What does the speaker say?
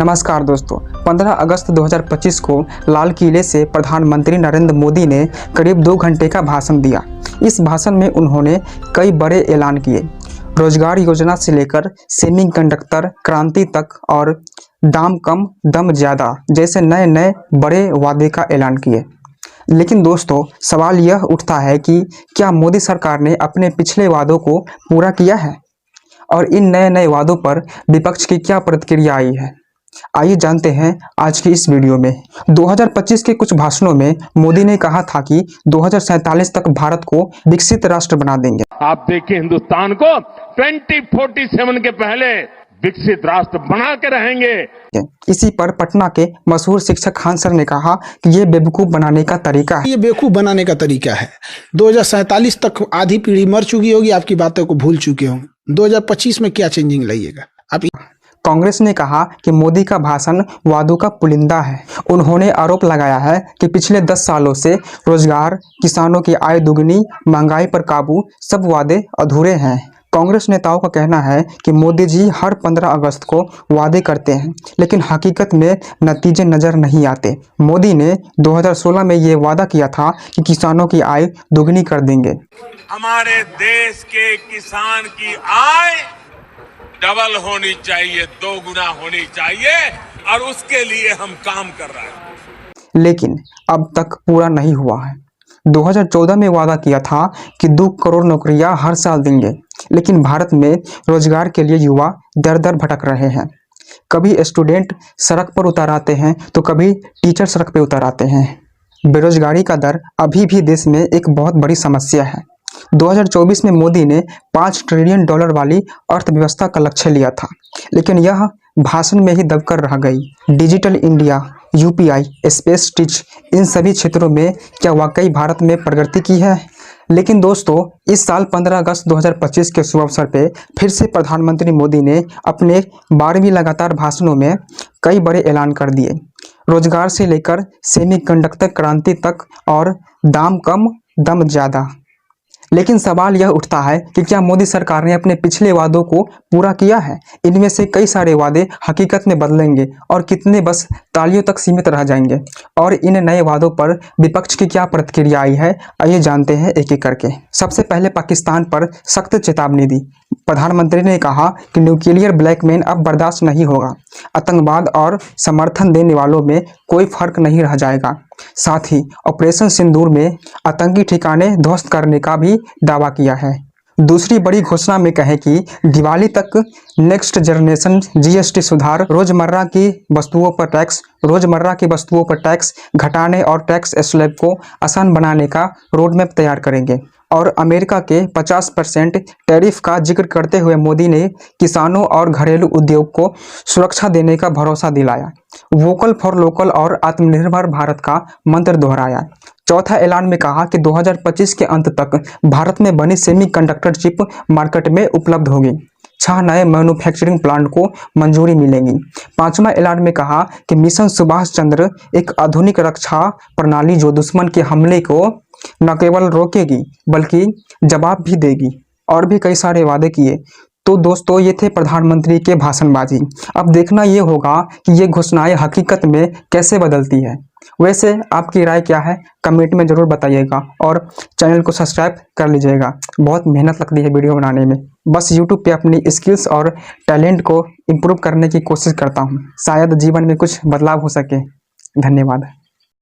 नमस्कार दोस्तों, 15 अगस्त 2025 को लाल किले से प्रधानमंत्री नरेंद्र मोदी ने करीब 2 घंटे का भाषण दिया। इस भाषण में उन्होंने कई बड़े ऐलान किए। रोजगार योजना से लेकर सेमीकंडक्टर क्रांति तक और दाम कम दम ज़्यादा जैसे नए नए बड़े वादे का ऐलान किए। लेकिन दोस्तों, सवाल यह उठता है कि क्या मोदी सरकार ने अपने पिछले वादों को पूरा किया है और इन नए नए वादों पर विपक्ष की क्या प्रतिक्रिया आई है। आइए जानते हैं आज की इस वीडियो में। 2025 के कुछ भाषणों में मोदी ने कहा था कि 2047 तक भारत को विकसित राष्ट्र बना देंगे। आप देखिए, हिंदुस्तान को 2047 के पहले विकसित राष्ट्र बना के रहेंगे। इसी पर पटना के मशहूर शिक्षक खान सर ने कहा कि ये बेवकूफ बनाने का तरीका है। ये बेवकूफ बनाने का तरीका है। 2047 तक आधी पीढ़ी मर चुकी होगी, आपकी बातों को भूल चुके होंगे। 2025 में क्या चेंजिंग लाइएगा आप। कांग्रेस ने कहा कि मोदी का भाषण वादों का पुलिंदा है। उन्होंने आरोप लगाया है कि पिछले 10 सालों से रोजगार, किसानों की आय दुगनी, महंगाई पर काबू, सब वादे अधूरे हैं। कांग्रेस नेताओं का कहना है कि मोदी जी हर 15 अगस्त को वादे करते हैं, लेकिन हकीकत में नतीजे नजर नहीं आते। मोदी ने 2016 में ये वादा किया था कि किसानों की आय दुगनी कर देंगे। हमारे देश के किसान की आय डबल होनी चाहिए, 2 गुना होनी चाहिए, और उसके लिए हम काम कर रहे हैं। लेकिन अब तक पूरा नहीं हुआ है। 2014 में वादा किया था कि 2 करोड़ नौकरियां हर साल देंगे, लेकिन भारत में रोजगार के लिए युवा दर दर भटक रहे हैं। कभी स्टूडेंट सड़क पर उतर आते हैं तो कभी टीचर सड़क पर उतर आते हैं। बेरोजगारी का दर अभी भी देश में एक बहुत बड़ी समस्या है। 2024 में मोदी ने $5 ट्रिलियन वाली अर्थव्यवस्था का लक्ष्य लिया था, लेकिन यह भाषण में ही दबकर रह गई। Digital India, UPI, space tech, इन सभी क्षेत्रों में क्या वाकई भारत में प्रगति की है? लेकिन दोस्तों, इस साल 15 अगस्त 2025 के शुभ अवसर पे फिर से प्रधानमंत्री मोदी ने अपने 12वीं लगातार भाषणों में कई बड़े ऐलान कर दिए। रोजगार से लेकर सेमीकंडक्टर क्रांति तक और दाम कम दम ज़्यादा। लेकिन सवाल यह उठता है कि क्या मोदी सरकार ने अपने पिछले वादों को पूरा किया है? इनमें से कई सारे वादे हकीकत में बदलेंगे और कितने बस तालियों तक सीमित रह जाएंगे। और इन नए वादों पर विपक्ष की क्या प्रतिक्रिया आई है, आइए जानते हैं एक एक करके। सबसे पहले पाकिस्तान पर सख्त चेतावनी दी। प्रधानमंत्री ने कहा कि न्यूक्लियर ब्लैकमेल अब बर्दाश्त नहीं होगा। आतंकवाद और समर्थन देने वालों में कोई फर्क नहीं रह जाएगा। साथ ही ऑपरेशन सिंदूर में आतंकी ठिकाने ध्वस्त करने का भी दावा किया है। दूसरी बड़ी घोषणा में कहे कि दिवाली तक नेक्स्ट जनरेशन जीएसटी सुधार, रोजमर्रा की वस्तुओं पर टैक्स घटाने और टैक्स स्लैब को आसान बनाने का रोड मैप तैयार करेंगे। और अमेरिका के 50% टैरिफ का जिक्र करते हुए मोदी ने किसानों और घरेलू उद्योग को सुरक्षा देने का भरोसा दिलाया। वोकल फॉर लोकल और आत्मनिर्भर भारत का मंत्र दोहराया। चौथा ऐलान में कहा कि 2025 के अंत तक भारत में बनी सेमीकंडक्टर चिप मार्केट में उपलब्ध होगी। 6 नए मैन्युफैक्चरिंग प्लांट को मंजूरी मिलेगी। 5वां ऐलान में कहा कि मिशन सुभाष चंद्र एक आधुनिक रक्षा प्रणाली जो दुश्मन के हमले को न केवल रोकेगी बल्कि जवाब भी देगी। और भी कई सारे वादे किए। तो दोस्तों, ये थे प्रधानमंत्री के भाषणबाजी। अब देखना ये होगा कि ये घोषणाएं हकीकत में कैसे बदलती है। वैसे आपकी राय क्या है, कमेंट में ज़रूर बताइएगा और चैनल को सब्सक्राइब कर लीजिएगा। बहुत मेहनत लगती है वीडियो बनाने में। बस यूट्यूब पे अपनी स्किल्स और टैलेंट को इम्प्रूव करने की कोशिश करता हूँ। शायद जीवन में कुछ बदलाव हो सके। धन्यवाद।